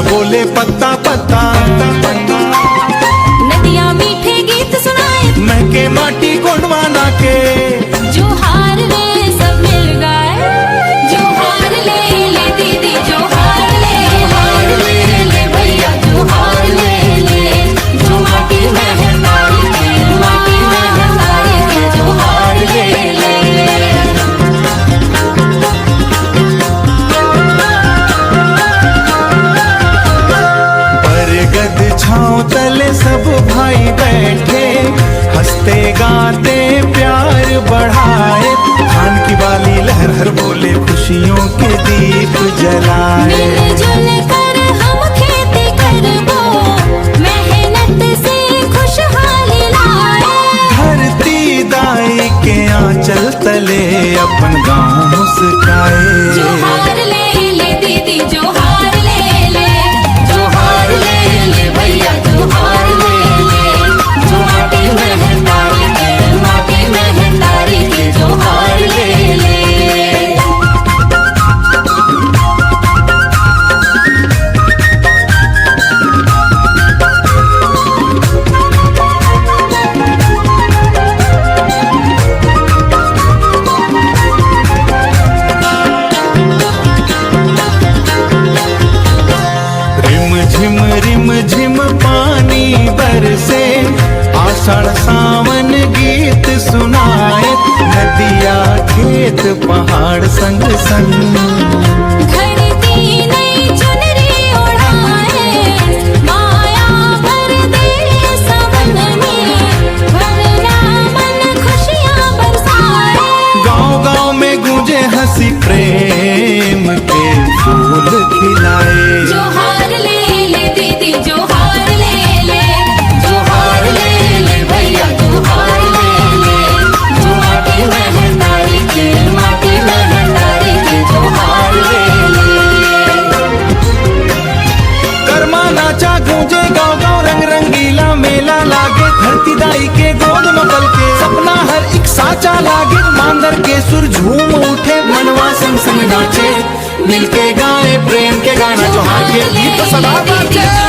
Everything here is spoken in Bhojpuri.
बोले पत्ता पत्ता नदियाँ मीठे गीत सुनाए, महके माटी गोंडवाना के। जोहार ले सब मिल गाए, जोहार ले ले दीदी, जोहार ले भैया, जोहार ले जो माटी में है नारी के, माटी में है नारी के, जोहार ले बरगद छाँव तले सब भाई बैठे, हंसते गाते प्यार बढ़ाए। धान की बाली लहर हर बोले, खुशियों के दीप जलाए। मिलजुल कर हम खेती करबो, मेहनत से खुशहाली लाए। धरती दाई के आंचल तले अपन गाँव मुस्काए। जोहार ले ले दीदी, जोहार ले जोहार ले भैया, जोहार ले जो माटी में है नारी के, माटी में है नारी के, जोहार ले रिम झिम पानी बरसे, आषाढ़ सावन गीत सुनाए। नदिया खेत पहाड़ संग संग, धरती नई चुनरी ओढ़ाए, माया भर दे सावन में, भरना मन खुशियाँ बरसाए। गाँव गाँव में गूंजे हंसी प्रेम के फूल खिलाए। जोहार ले दीदी, जोहार ले जोहार ले भैया, जोहार ले जो माटी में है नारी के, माटी में है नारी के, जोहार ले कर्मा नाचा गूंजे गाँव गाँव, रंग रंगीला मेला लागे। धरती दाई के गोद में पल के, सपना हर एक साचा लागे। मांदर के सुर झूम उठे, मनवा संग संग नाचे, मिलके गाए प्रेम के गाना, जोहार के गीत सदा बाजे।